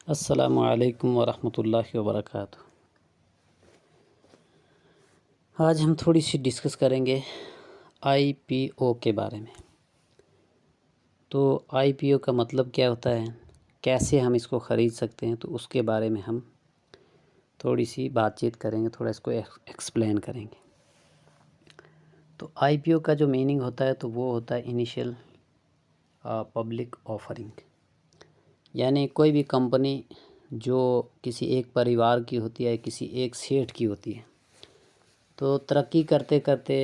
अस्सलामु अलैकुम वरहमतुल्लाहि वबरकातुहू। आज हम थोड़ी सी डिस्कस करेंगे आईपीओ के बारे में। तो आईपीओ का मतलब क्या होता है, कैसे हम इसको ख़रीद सकते हैं, तो उसके बारे में हम थोड़ी सी बातचीत करेंगे, थोड़ा इसको एक्सप्लेन करेंगे। तो आईपीओ का जो मीनिंग होता है तो वो होता है इनिशियल पब्लिक ऑफरिंग। यानी कोई भी कंपनी जो किसी एक परिवार की होती है, किसी एक सेठ की होती है, तो तरक्की करते करते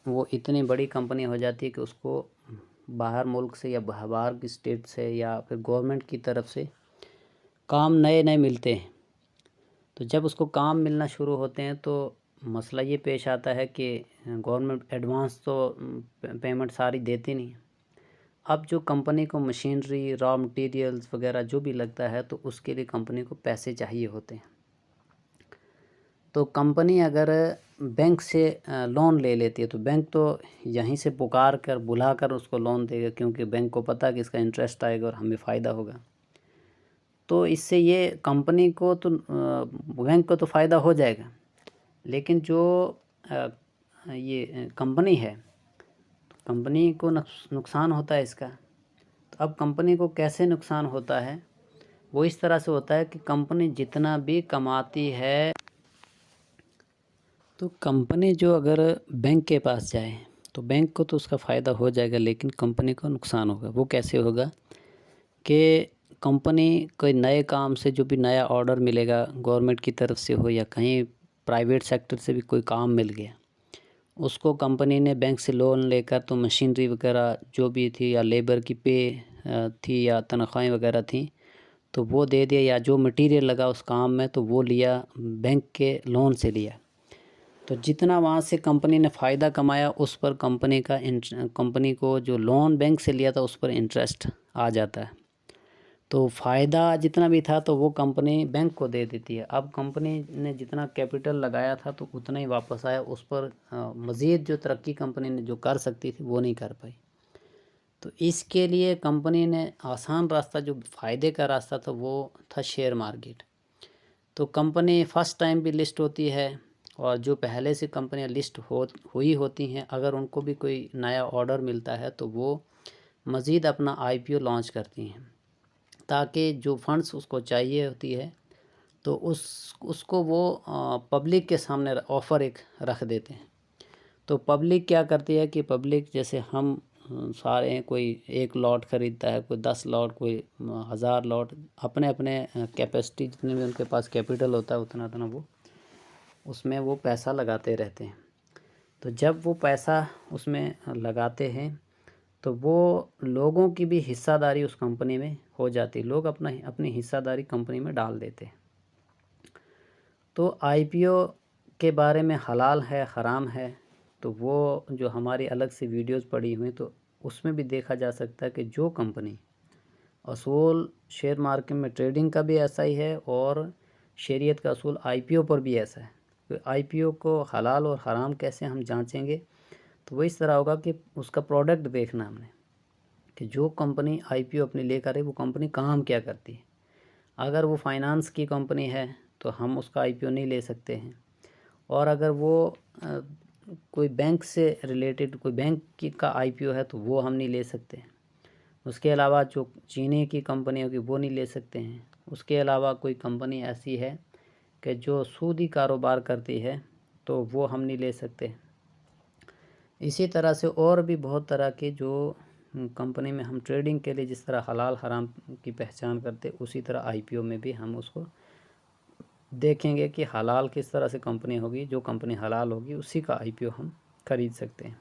वो इतनी बड़ी कंपनी हो जाती है कि उसको बाहर मुल्क से या बाहर की स्टेट से या फिर गवर्नमेंट की तरफ से काम नए नए मिलते हैं। तो जब उसको काम मिलना शुरू होते हैं तो मसला ये पेश आता है कि गवर्नमेंट एडवांस तो पेमेंट सारी देती नहीं। अब जो कंपनी को मशीनरी, रॉ मटेरियल्स वगैरह जो भी लगता है तो उसके लिए कंपनी को पैसे चाहिए होते हैं। तो कंपनी अगर बैंक से लोन ले लेती है तो बैंक तो यहीं से पुकार कर बुला कर उसको लोन देगा, क्योंकि बैंक को पता है कि इसका इंटरेस्ट आएगा और हमें फ़ायदा होगा। तो इससे ये कंपनी को तो बैंक को तो फ़ायदा हो जाएगा, लेकिन जो ये कंपनी है, कंपनी को नुकसान होता है इसका। तो अब कंपनी को कैसे नुकसान होता है, वो इस तरह से होता है कि कंपनी जितना भी कमाती है, तो कंपनी जो अगर बैंक के पास जाए तो बैंक को तो उसका फ़ायदा हो जाएगा, लेकिन कंपनी को नुकसान होगा। वो कैसे होगा कि कंपनी कोई नए काम से जो भी नया ऑर्डर मिलेगा, गवर्नमेंट की तरफ से हो या कहीं प्राइवेट सेक्टर से भी कोई काम मिल गया, उसको कंपनी ने बैंक से लोन लेकर तो मशीनरी वगैरह जो भी थी या लेबर की पे थी या तनख्वाहें वगैरह थी तो वो दे दिया, या जो मटेरियल लगा उस काम में तो वो लिया, बैंक के लोन से लिया। तो जितना वहाँ से कंपनी ने फ़ायदा कमाया उस पर कंपनी को जो लोन बैंक से लिया था उस पर इंटरेस्ट आ जाता है। तो फ़ायदा जितना भी था तो वो कंपनी बैंक को दे देती है। अब कंपनी ने जितना कैपिटल लगाया था तो उतना ही वापस आया, उस पर मज़ीद जो तरक्की कंपनी ने जो कर सकती थी वो नहीं कर पाई। तो इसके लिए कंपनी ने आसान रास्ता, जो फ़ायदे का रास्ता था, वो था शेयर मार्केट। तो कंपनी फ़र्स्ट टाइम भी लिस्ट होती है, और जो पहले से कंपनियां लिस्ट हुई होती हैं, अगर उनको भी कोई नया ऑर्डर मिलता है तो वो मज़ीद अपना आईपीओ लॉन्च करती हैं, ताकि जो फंड्स उसको चाहिए होती है तो उसको वो पब्लिक के सामने ऑफ़र एक रख देते हैं। तो पब्लिक क्या करती है कि पब्लिक, जैसे हम सारे हैं, कोई एक लॉट ख़रीदता है, कोई 10 लॉट, कोई 1000 लॉट, अपने अपने कैपेसिटी जितने भी उनके पास कैपिटल होता है उतना उतना वो उसमें वो पैसा लगाते रहते हैं। तो जब वो पैसा उसमें लगाते हैं तो वो लोगों की भी हिस्सादारी उस कंपनी में हो जाती है, लोग अपनी हिस्सादारी कंपनी में डाल देते हैं। तो आईपीओ के बारे में हलाल है हराम है, तो वो जो हमारी अलग से वीडियोस पड़ी हुई तो उसमें भी देखा जा सकता है कि जो कंपनी असूल शेयर मार्केट में ट्रेडिंग का भी ऐसा ही है और शरीयत का असूल आईपीओ पर भी ऐसा है। तो आईपीओ को हलाल और हराम कैसे हम जांचेंगे, तो वो इस तरह होगा कि उसका प्रोडक्ट देखना हमने, कि जो कंपनी आईपीओ अपनी लेकर है वो कंपनी काम क्या करती है। अगर वो फाइनेंस की कंपनी है तो हम उसका आईपीओ नहीं ले सकते हैं, और अगर वो कोई बैंक से रिलेटेड कोई बैंक की का आईपीओ है तो वो हम नहीं ले सकते हैं। उसके अलावा जो चीनी की कंपनी होगी वो नहीं ले सकते हैं। उसके अलावा कोई कंपनी ऐसी है कि जो सूदी कारोबार करती है तो वो हम नहीं ले सकते। इसी तरह से और भी बहुत तरह के जो कंपनी में हम ट्रेडिंग के लिए जिस तरह हलाल हराम की पहचान करते, उसी तरह आईपीओ में भी हम उसको देखेंगे कि हलाल किस तरह से कंपनी होगी। जो कंपनी हलाल होगी उसी का आईपीओ हम खरीद सकते हैं।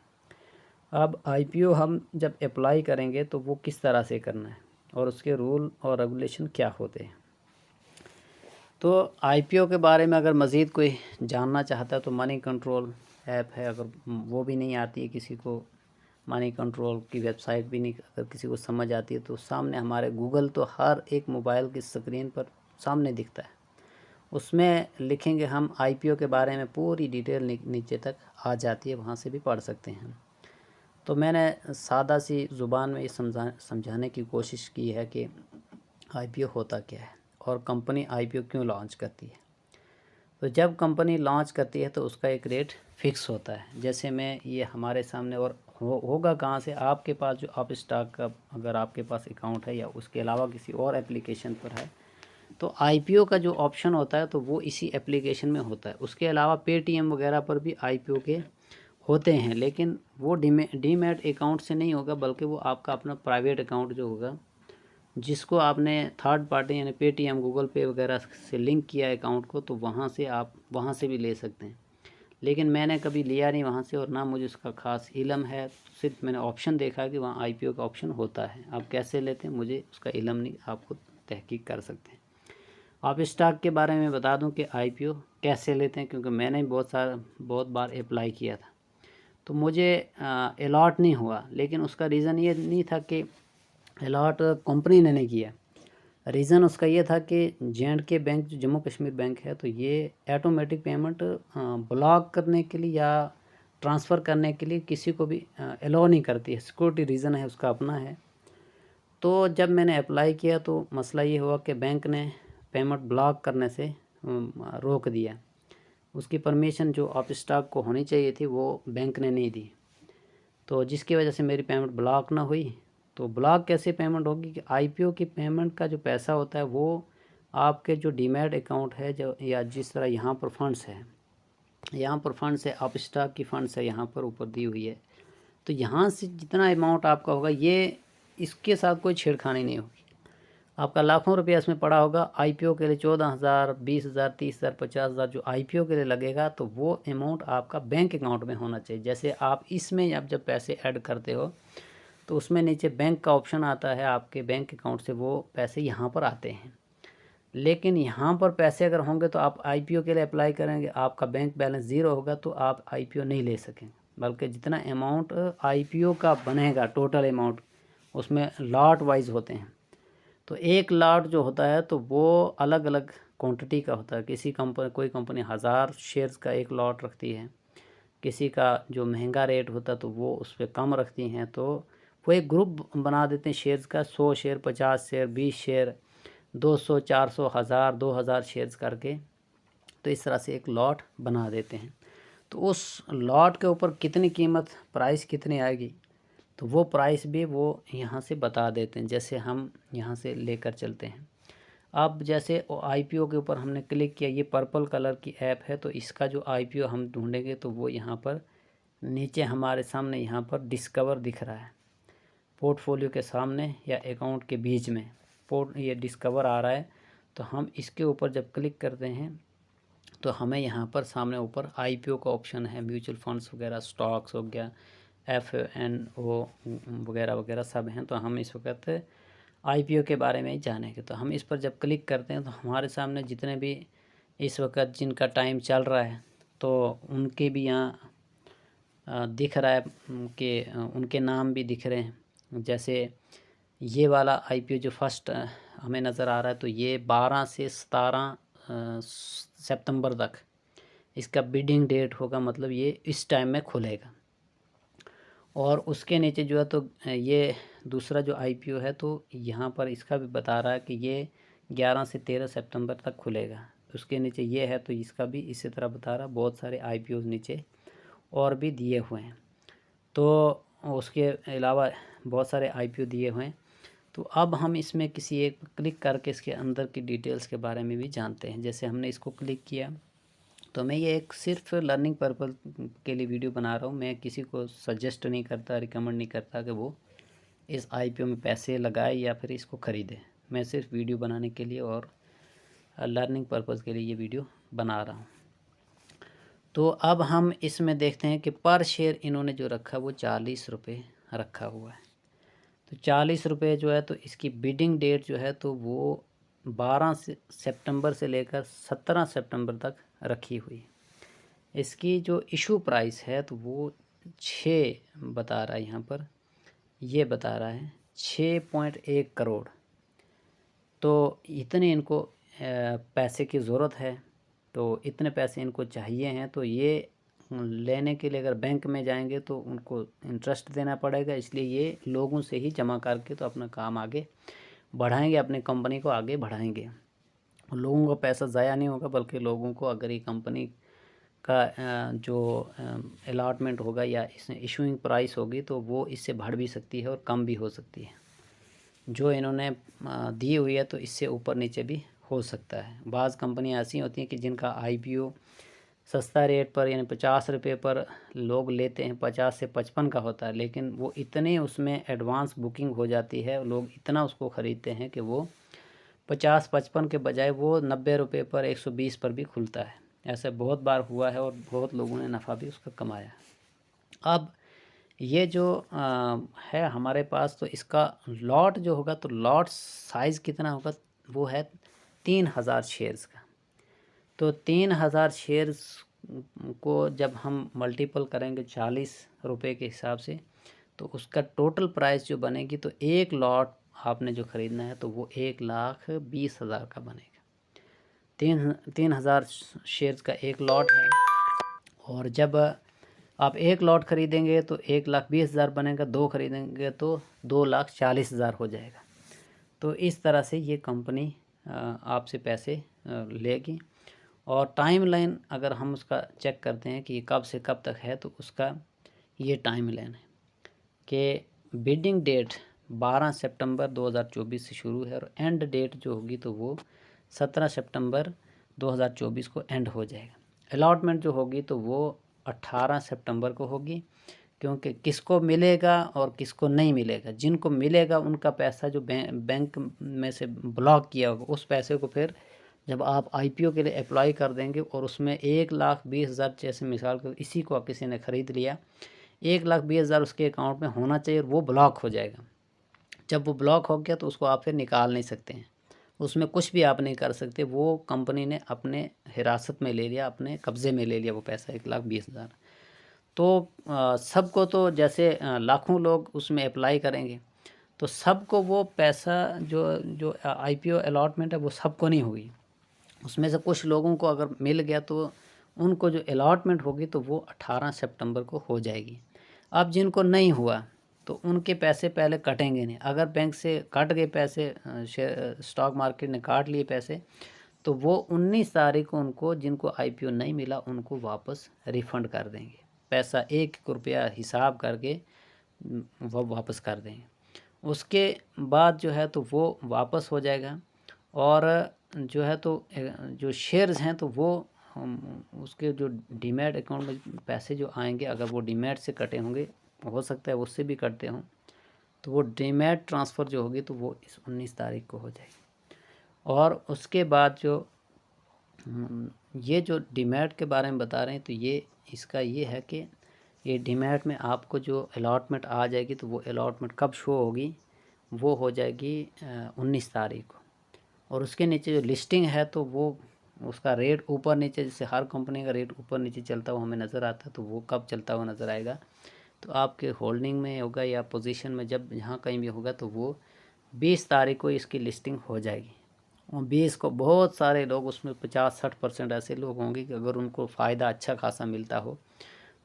अब आईपीओ हम जब अप्लाई करेंगे तो वो किस तरह से करना है और उसके रूल और रेगुलेशन क्या होते हैं। तो आईपीओ के बारे में अगर मज़ीद कोई जानना चाहता है तो मनी कंट्रोल ऐप है, अगर वो भी नहीं आती है किसी को, मनी कंट्रोल की वेबसाइट भी नहीं अगर किसी को समझ आती है, तो सामने हमारे गूगल तो हर एक मोबाइल की स्क्रीन पर सामने दिखता है। उसमें लिखेंगे हम आईपीओ के बारे में, पूरी डिटेल नीचे तक आ जाती है, वहाँ से भी पढ़ सकते हैं। तो मैंने सादा सी ज़ुबान में ये समझाने की कोशिश की है कि आईपीओ होता क्या है और कंपनी आईपीओ क्यों लॉन्च करती है। तो जब कंपनी लॉन्च करती है तो उसका एक रेट फिक्स होता है। जैसे मैं ये हमारे सामने और होगा कहाँ से, आपके पास जो आप स्टॉक का अगर आपके पास अकाउंट है या उसके अलावा किसी और एप्लीकेशन पर है तो आईपीओ का जो ऑप्शन होता है तो वो इसी एप्लीकेशन में होता है। उसके अलावा पेटीएम वगैरह पर भी आईपीओ के होते हैं, लेकिन वो डीमैट अकाउंट से नहीं होगा, बल्कि वो आपका अपना प्राइवेट अकाउंट जो होगा जिसको आपने थर्ड पार्टी यानी पेटीएम गूगल पे वगैरह से लिंक किया है अकाउंट को, तो वहाँ से आप वहाँ से भी ले सकते हैं। लेकिन मैंने कभी लिया नहीं वहाँ से और ना मुझे उसका ख़ास इल्म है। सिर्फ मैंने ऑप्शन देखा कि वहाँ आईपीओ का ऑप्शन होता है। आप कैसे लेते हैं मुझे उसका इल्म नहीं, आप खुद तहकीक कर सकते हैं। आप स्टॉक के बारे में बता दूं कि आईपीओ कैसे लेते हैं, क्योंकि मैंने बहुत बार अप्लाई किया था तो मुझे अलॉट नहीं हुआ। लेकिन उसका रीज़न ये नहीं था कि अलॉट कंपनी ने नहीं किया, रीज़न उसका ये था कि J&K बैंक जो जम्मू कश्मीर बैंक है तो ये ऑटोमेटिक पेमेंट ब्लॉक करने के लिए या ट्रांसफ़र करने के लिए किसी को भी अलाउ नहीं करती है। सिक्योरिटी रीज़न है उसका अपना है। तो जब मैंने अप्लाई किया तो मसला ये हुआ कि बैंक ने पेमेंट ब्लॉक करने से रोक दिया। उसकी परमिशन जो आप स्टॉक को होनी चाहिए थी वो बैंक ने नहीं दी, तो जिसकी वजह से मेरी पेमेंट ब्लॉक ना हुई। तो ब्लॉक कैसे पेमेंट होगी कि आईपीओ की पेमेंट का जो पैसा होता है वो आपके जो डीमैट अकाउंट है जो या जिस तरह यहाँ पर फंड्स है, यहाँ पर फंड्स है, आप स्टॉक की फंड्स है यहाँ पर ऊपर दी हुई है, तो यहाँ से जितना अमाउंट आपका होगा ये इसके साथ कोई छेड़खानी नहीं होगी। आपका लाखों रुपया इसमें पड़ा होगा आईपीओ के लिए 14,000, 20,000, 30,000, 50,000 जो आईपीओ के लिए लगेगा, तो वो अमाउंट आपका बैंक अकाउंट में होना चाहिए। जैसे आप इसमें आप जब पैसे ऐड करते हो तो उसमें नीचे बैंक का ऑप्शन आता है, आपके बैंक अकाउंट से वो पैसे यहाँ पर आते हैं। लेकिन यहाँ पर पैसे अगर होंगे तो आप आईपीओ के लिए अप्लाई करेंगे, आपका बैंक बैलेंस ज़ीरो होगा तो आप आईपीओ नहीं ले सकेंगे। बल्कि जितना अमाउंट आईपीओ का बनेगा टोटल अमाउंट उसमें लॉट वाइज होते हैं। तो एक लॉट जो होता है तो वो अलग अलग क्वांटिटी का होता है। कोई कंपनी 1000 शेयर्स का एक लॉट रखती है, किसी का जो महंगा रेट होता है तो वो उस पर कम रखती हैं। तो वो एक ग्रुप बना देते हैं शेयर्स का, 100 शेयर, 50 शेयर, 20 शेयर, 200, 400, 1000, 2000 शेयर्स करके, तो इस तरह से एक लॉट बना देते हैं। तो उस लॉट के ऊपर कितनी कीमत, प्राइस कितनी आएगी, तो वो प्राइस भी वो यहाँ से बता देते हैं। जैसे हम यहाँ से लेकर चलते हैं, अब जैसे आईपीओ के ऊपर हमने क्लिक किया, ये पर्पल कलर की ऐप है, तो इसका जो आईपीओ हम ढूंढेंगे तो वो यहाँ पर नीचे हमारे सामने यहाँ पर डिस्कवर दिख रहा है, पोर्टफोलियो के सामने या अकाउंट के बीच में ये डिस्कवर आ रहा है। तो हम इसके ऊपर जब क्लिक करते हैं तो हमें यहाँ पर सामने ऊपर आईपीओ का ऑप्शन है, म्यूचुअल फंड्स वगैरह, स्टॉक्स हो गया, FNO वगैरह वगैरह सब हैं। तो हम इस वक्त आईपीओ के बारे में ही जानेंगे। तो हम इस पर जब क्लिक करते हैं तो हमारे सामने जितने भी इस वक्त जिनका टाइम चल रहा है तो उनके भी यहाँ दिख रहा है कि उनके नाम भी दिख रहे हैं। जैसे ये वाला आईपीओ जो फर्स्ट हमें नज़र आ रहा है तो ये 12 से 17 सितंबर तक इसका बिडिंग डेट होगा, मतलब ये इस टाइम में खुलेगा। और उसके नीचे जो है तो ये दूसरा जो आईपीओ है तो यहाँ पर इसका भी बता रहा है कि ये 11 से 13 सितंबर तक खुलेगा। उसके नीचे ये है तो इसका भी इसी तरह बता रहा है। बहुत सारे आईपीओ नीचे और भी दिए हुए हैं, तो उसके अलावा बहुत सारे आईपीओ दिए हुए हैं। तो अब हम इसमें किसी एक क्लिक करके इसके अंदर की डिटेल्स के बारे में भी जानते हैं। जैसे हमने इसको क्लिक किया तो मैं ये एक सिर्फ लर्निंग पर्पज़ के लिए वीडियो बना रहा हूँ। मैं किसी को सजेस्ट नहीं करता, रिकमेंड नहीं करता कि वो इस आईपीओ में पैसे लगाए या फिर इसको ख़रीदे। मैं सिर्फ वीडियो बनाने के लिए और लर्निंग पर्पज़ के लिए ये वीडियो बना रहा हूँ। तो अब हम इसमें देखते हैं कि पर शेयर इन्होंने जो रखा वो 40 रुपये रखा हुआ है। तो 40 रुपये जो है तो इसकी बिडिंग डेट जो है तो वो 12 सितंबर से लेकर 17 सितंबर तक रखी हुई। इसकी जो इशू प्राइस है तो वो 6 बता रहा है, यहाँ पर ये बता रहा है 6.1 करोड़। तो इतने इनको पैसे की ज़रूरत है, तो इतने पैसे इनको चाहिए हैं। तो ये लेने के लिए अगर बैंक में जाएंगे तो उनको इंटरेस्ट देना पड़ेगा, इसलिए ये लोगों से ही जमा करके तो अपना काम आगे बढ़ाएंगे, अपनी कंपनी को आगे बढ़ाएंगे। लोगों का पैसा ज़ाया नहीं होगा, बल्कि लोगों को अगर ये कंपनी का जो अलॉटमेंट होगा या इसमें इशूइंग प्राइस होगी तो वो इससे बढ़ भी सकती है और कम भी हो सकती है। जो इन्होंने दी हुई है तो इससे ऊपर नीचे भी हो सकता है। बाज़ कंपनियाँ ऐसी होती हैं कि जिनका आईपीओ सस्ता रेट पर यानी 50 रुपये पर लोग लेते हैं, 50 से 55 का होता है, लेकिन वो इतने उसमें एडवांस बुकिंग हो जाती है, लोग इतना उसको ख़रीदते हैं कि वो 50-55 के बजाय वो 90 रुपये पर 120 पर भी खुलता है। ऐसा बहुत बार हुआ है और बहुत लोगों ने नफ़ा भी उसका कमाया। अब ये जो है हमारे पास, तो इसका लॉट जो होगा तो लॉट साइज़ कितना होगा, वो है 3000 शेयर्स का। तो 3000 शेयर्स को जब हम मल्टीपल करेंगे 40 रुपये के हिसाब से, तो उसका टोटल प्राइस जो बनेगी, तो एक लॉट आपने जो ख़रीदना है तो वो 1,20,000 का बनेगा। 3000 शेयर्स का एक लॉट है, और जब आप एक लॉट ख़रीदेंगे तो 1,20,000 बनेगा, 2 ख़रीदेंगे तो 2,40,000 हो जाएगा। तो इस तरह से ये कंपनी आपसे पैसे लेगी। और टाइमलाइन अगर हम उसका चेक करते हैं कि कब से कब तक है, तो उसका ये टाइमलाइन है कि बिडिंग डेट 12 सितंबर 2024 से शुरू है और एंड डेट जो होगी तो वो 17 सितंबर 2024 को एंड हो जाएगा। अलॉटमेंट जो होगी तो वो 18 सितंबर को होगी, क्योंकि किसको मिलेगा और किसको नहीं मिलेगा। जिनको मिलेगा उनका पैसा जो बैंक में से ब्लॉक किया होगा, उस पैसे को फिर जब आप आईपीओ के लिए अप्लाई कर देंगे और उसमें 1,20,000 जैसे मिसाल कर इसी को किसी ने ख़रीद लिया, 1,20,000 उसके अकाउंट में होना चाहिए और वो ब्लॉक हो जाएगा। जब वो ब्लॉक हो गया तो उसको आप फिर निकाल नहीं सकते हैं, उसमें कुछ भी आप नहीं कर सकते। वो कंपनी ने अपने हिरासत में ले लिया, अपने कब्ज़े में ले लिया वो पैसा 1,20,000। तो सबको तो जैसे लाखों लोग उसमें अप्लाई करेंगे, तो सबको वो पैसा जो जो आईपीओ अलॉटमेंट है वो सबको नहीं होगी। उसमें से कुछ लोगों को अगर मिल गया तो उनको जो अलॉटमेंट होगी तो वो 18 सितंबर को हो जाएगी। अब जिनको नहीं हुआ तो उनके पैसे पहले कटेंगे नहीं। अगर बैंक से कट गए पैसे, स्टॉक मार्केट ने काट लिए पैसे, तो वो 19 तारीख को उनको, जिनको आईपीओ नहीं मिला, उनको वापस रिफ़ंड कर देंगे। पैसा 1 रुपया हिसाब करके वो वापस कर देंगे। उसके बाद जो है तो वो वापस हो जाएगा। और जो है तो जो शेयर्स हैं तो वो उसके जो डीमैट अकाउंट में पैसे जो आएंगे, अगर वो डीमैट से कटे होंगे, हो सकता है उससे भी कटते हों, तो वो डीमैट ट्रांसफ़र जो होगी तो वो इस 19 तारीख को हो जाएगी। और उसके बाद जो ये जो डीमैट के बारे में बता रहे हैं, तो ये इसका ये है कि ये डीमैट में आपको जो अलॉटमेंट आ जाएगी, तो वो अलॉटमेंट कब शो होगी, वो हो जाएगी 19 तारीख को। और उसके नीचे जो लिस्टिंग है तो वो उसका रेट ऊपर नीचे, जैसे हर कंपनी का रेट ऊपर नीचे चलता हुआ हमें नज़र आता है, तो वो कब चलता हुआ नज़र आएगा, तो आपके होल्डिंग में होगा या पोजीशन में जब जहाँ कहीं भी होगा, तो वो 20 तारीख को इसकी लिस्टिंग हो जाएगी। और 20 को बहुत सारे लोग, उसमें 50-60% ऐसे लोग होंगे कि अगर उनको फ़ायदा अच्छा खासा मिलता हो,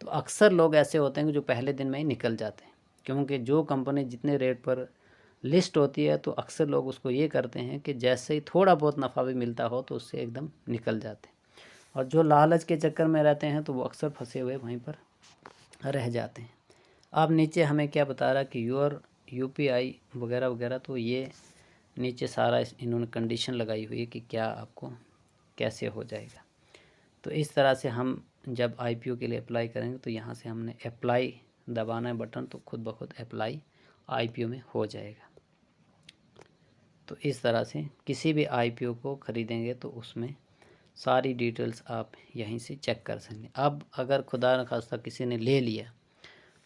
तो अक्सर लोग ऐसे होते हैं कि जो पहले दिन में ही निकल जाते हैं। क्योंकि जो कंपनी जितने रेट पर लिस्ट होती है, तो अक्सर लोग उसको ये करते हैं कि जैसे ही थोड़ा बहुत नफ़ा भी मिलता हो तो उससे एकदम निकल जाते हैं। और जो लालच के चक्कर में रहते हैं तो वो अक्सर फंसे हुए वहीं पर रह जाते हैं। अब नीचे हमें क्या बता रहा है कि योर यूपीआई वगैरह वगैरह, तो ये नीचे सारा इन्होंने कंडीशन लगाई हुई है कि क्या आपको कैसे हो जाएगा। तो इस तरह से हम जब आईपीओ के लिए अप्लाई करेंगे तो यहाँ से हमने अप्लाई दबाना है बटन, तो खुद ब खुद अप्लाई आईपीओ में हो जाएगा। तो इस तरह से किसी भी आईपीओ को ख़रीदेंगे तो उसमें सारी डिटेल्स आप यहीं से चेक कर सकेंगे। अब अगर खुदा न खास्ता किसी ने ले लिया,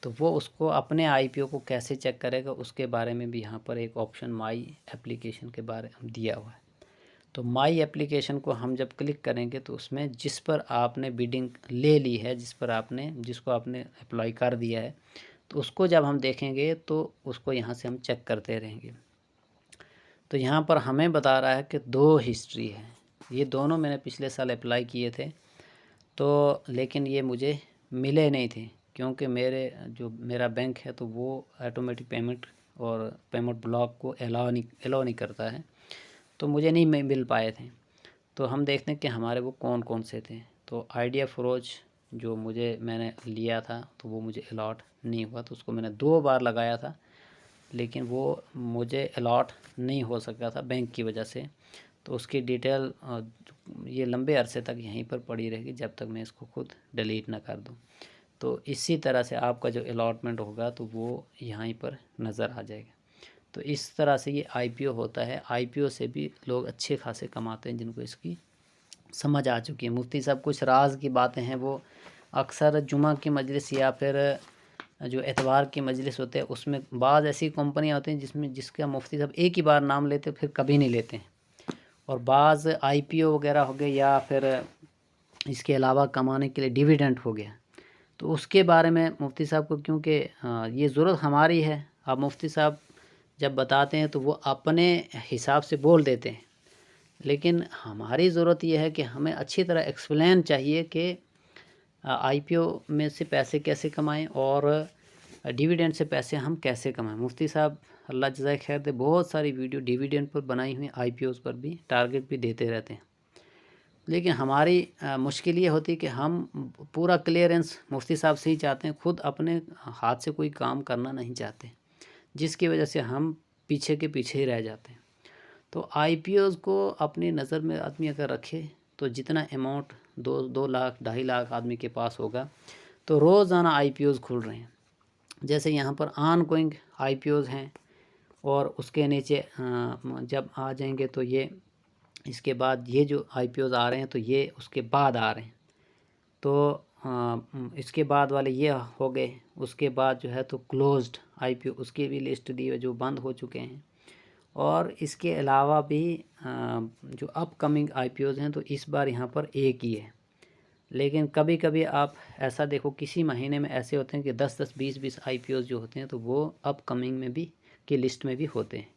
तो वो उसको अपने आईपीओ को कैसे चेक करेगा, उसके बारे में भी यहाँ पर एक ऑप्शन माई एप्लीकेशन के बारे में दिया हुआ है। तो माई एप्लीकेशन को हम जब क्लिक करेंगे तो उसमें जिस पर आपने बिडिंग ले ली है, जिसको आपने अप्लाई कर दिया है, तो उसको जब हम देखेंगे तो उसको यहाँ से हम चेक करते रहेंगे। तो यहाँ पर हमें बता रहा है कि 2 हिस्ट्री है। ये दोनों मैंने पिछले साल अप्लाई किए थे, तो लेकिन ये मुझे मिले नहीं थे, क्योंकि मेरा बैंक है तो वो ऑटोमेटिक पेमेंट और पेमेंट ब्लॉक को अलाउ नहीं करता है, तो मुझे नहीं मिल पाए थे। तो हम देखते हैं कि हमारे वो कौन कौन से थे। तो आइडिया फरोज जो मैंने लिया था तो वो मुझे अलॉट नहीं हुआ, तो उसको मैंने 2 बार लगाया था, लेकिन वो मुझे अलॉट नहीं हो सका था बैंक की वजह से। तो उसकी डिटेल ये लंबे अरसे तक यहीं पर पड़ी रहेगी जब तक मैं इसको खुद डिलीट ना कर दूं। तो इसी तरह से आपका जो अलॉटमेंट होगा तो वो यहीं पर नज़र आ जाएगा। तो इस तरह से ये आईपीओ होता है। आईपीओ से भी लोग अच्छे खासे कमाते हैं जिनको इसकी समझ आ चुकी है। मुफ्ती साहब कुछ राज की बातें हैं वो अक्सर जुमा की मजलिस या फिर जो एतवार की मजलिस होते हैं उसमें बाज़ ऐसी कंपनियां होती हैं जिसका मुफ्ती साहब एक ही बार नाम लेते फिर कभी नहीं लेते हैं। और बाज़ आईपीओ वगैरह हो गए या फिर इसके अलावा कमाने के लिए डिविडेंड हो गया, तो उसके बारे में मुफ्ती साहब को क्योंकि ये ज़रूरत हमारी है। अब मुफ्ती साहब जब बताते हैं तो वो अपने हिसाब से बोल देते हैं, लेकिन हमारी ज़रूरत ये है कि हमें अच्छी तरह एक्सप्लेन चाहिए कि आईपीओ में से पैसे कैसे कमाएं और डिविडेंड से पैसे हम कैसे कमाएं। मुफ्ती साहब अल्लाह जज़ाए खैर दे बहुत सारी वीडियो डिविडेंड पर बनाई हुई, आईपीओ पर भी टारगेट भी देते रहते हैं। लेकिन हमारी मुश्किल ये होती है कि हम पूरा क्लियरेंस मुफ्ती साहब से ही चाहते हैं, खुद अपने हाथ से कोई काम करना नहीं चाहते, जिसकी वजह से हम पीछे के पीछे ही रह जाते हैं। तो आईपीओज़ को अपनी नज़र में आदमी अगर रखे तो जितना अमाउंट 2 लाख 2.5 लाख आदमी के पास होगा, तो रोज़ाना आईपीओज़ खुल रहे हैं। जैसे यहाँ पर ऑन गोइंग आईपीओज़ हैं और उसके नीचे जब आ जाएंगे तो ये इसके बाद ये जो आईपीओज़ आ रहे हैं तो ये उसके बाद आ रहे हैं। तो इसके बाद वाले ये हो गए। उसके बाद जो है तो क्लोज्ड आईपीओ उसकी भी लिस्ट दी है जो बंद हो चुके हैं। और इसके अलावा भी जो अपकमिंग आईपीओज़ हैं तो इस बार यहाँ पर एक ही है। लेकिन कभी कभी आप ऐसा देखो किसी महीने में ऐसे होते हैं कि 10-10 20-20 आईपीओज़ जो होते हैं तो वो अपकमिंग में भी की लिस्ट में भी होते हैं।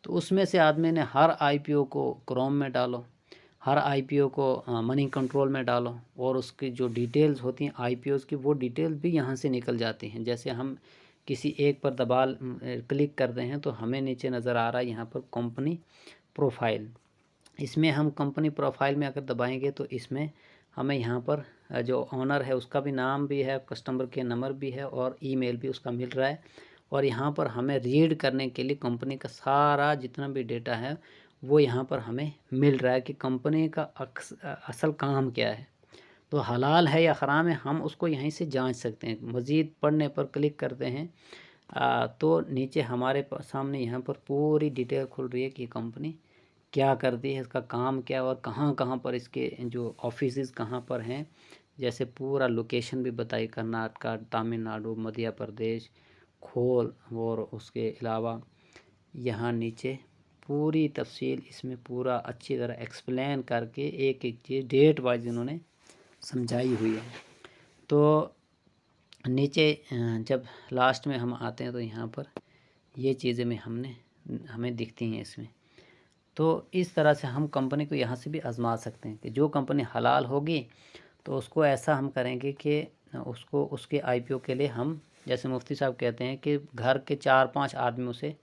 तो उसमें से आदमी ने हर आईपीओ को क्रोम में डालो, हर आईपीओ को मनी कंट्रोल में डालो और उसकी जो डिटेल्स होती हैं आईपीओज़ की वो डिटेल्स भी यहाँ से निकल जाती हैं। जैसे हम किसी एक पर क्लिक करते हैं तो हमें नीचे नज़र आ रहा है यहाँ पर कंपनी प्रोफाइल। इसमें हम कंपनी प्रोफाइल में अगर दबाएंगे तो इसमें हमें यहाँ पर जो ऑनर है उसका भी नाम भी है, कस्टमर के नंबर भी है और ईमेल भी उसका मिल रहा है। और यहाँ पर हमें रीड करने के लिए कंपनी का सारा जितना भी डेटा है वो यहाँ पर हमें मिल रहा है कि कंपनी का असल काम क्या है, तो हलाल है या हराम है हम उसको यहीं से जांच सकते हैं। मज़ीद पढ़ने पर क्लिक करते हैं तो नीचे हमारे सामने यहाँ पर पूरी डिटेल खुल रही है कि कंपनी क्या करती है, इसका काम क्या है और कहाँ कहाँ पर इसके जो ऑफिसेस कहाँ पर हैं। जैसे पूरा लोकेशन भी बताई, कर्नाटका, तमिलनाडु, मध्य प्रदेश, खोल, और उसके अलावा यहाँ नीचे पूरी तफसील इसमें पूरा अच्छी तरह एक्सप्लेन करके एक एक चीज़ डेट वाइज इन्होंने समझाई हुई है। तो नीचे जब लास्ट में हम आते हैं तो यहाँ पर ये चीज़ें में हमें दिखती हैं इसमें। तो इस तरह से हम कंपनी को यहाँ से भी आज़मा सकते हैं कि जो कंपनी हलाल होगी तो उसको ऐसा हम करेंगे कि उसको उसके आईपीओ के लिए हम, जैसे मुफ्ती साहब कहते हैं कि घर के 4-5 आदमियों से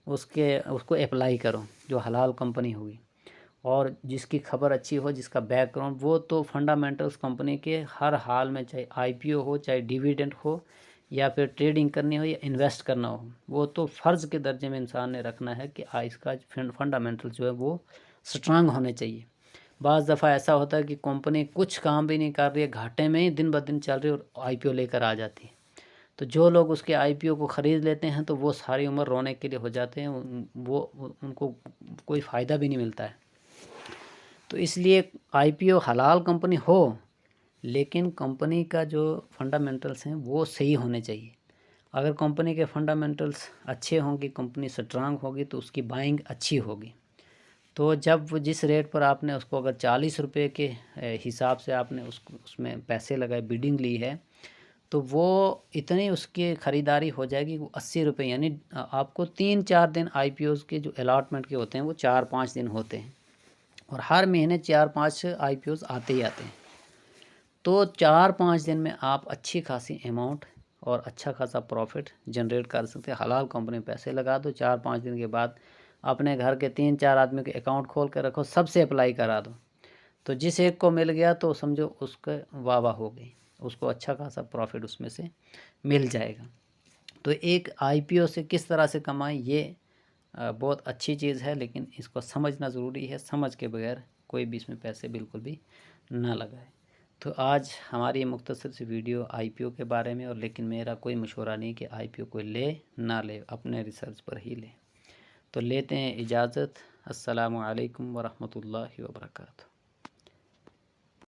उसको अप्लाई करो जो हलाल कंपनी होगी और जिसकी खबर अच्छी हो, जिसका बैकग्राउंड वो तो फंडामेंटल्स कंपनी के हर हाल में, चाहे आईपीओ हो, चाहे डिविडेंड हो या फिर ट्रेडिंग करनी हो या इन्वेस्ट करना हो, वो तो फ़र्ज़ के दर्जे में इंसान ने रखना है कि इसका फंडामेंटल जो है वो स्ट्रांग होने चाहिए। बाज़ दफ़ा ऐसा होता है कि कंपनी कुछ काम भी नहीं कर रही है, घाटे में ही दिन ब दिन चल रही है और आईपीओ लेकर आ जाती है। तो जो लोग उसके आईपीओ को ख़रीद लेते हैं तो वो सारी उम्र रोने के लिए हो जाते हैं, वो उनको कोई फ़ायदा भी नहीं मिलता है। तो इसलिए आईपीओ हलाल कंपनी हो लेकिन कंपनी का जो फंडामेंटल्स हैं वो सही होने चाहिए। अगर कंपनी के फंडामेंटल्स अच्छे होंगे, कंपनी स्ट्रांग होगी तो उसकी बाइंग अच्छी होगी। तो जब वो जिस रेट पर आपने उसको अगर 40 रुपये के हिसाब से आपने उसमें पैसे लगाए, बिडिंग ली है, तो वो इतनी उसकी ख़रीदारी हो जाएगी वो 80 रुपये, यानी आपको 3-4 दिन आईपीओज़ के जो अलॉटमेंट के होते हैं वो 4-5 दिन होते हैं और हर महीने 4-5 आईपीओज़ आते ही आते हैं। तो 4-5 दिन में आप अच्छी खासी अमाउंट और अच्छा खासा प्रॉफिट जनरेट कर सकते हैं। हलाल कंपनी में पैसे लगा दो, 4-5 दिन के बाद अपने घर के 3-4 आदमी के अकाउंट खोल के रखो, सबसे अप्लाई करा दो, तो जिस एक को मिल गया तो समझो उसके वाह वाह हो गई, उसको अच्छा खासा प्रॉफिट उसमें से मिल जाएगा। तो एक IPO से किस तरह से कमाएं, ये बहुत अच्छी चीज़ है, लेकिन इसको समझना ज़रूरी है। समझ के बगैर कोई भी इसमें पैसे बिल्कुल भी ना लगाए। तो आज हमारी ये मुख्तसर सी वीडियो IPO के बारे में, और लेकिन मेरा कोई मशवरा नहीं कि IPO कोई ले ना ले, अपने रिसर्च पर ही ले। तो लेते हैं इजाज़त। अस्सलामु अलैकुम वरहमतुल्लाहि वबरकातुहू।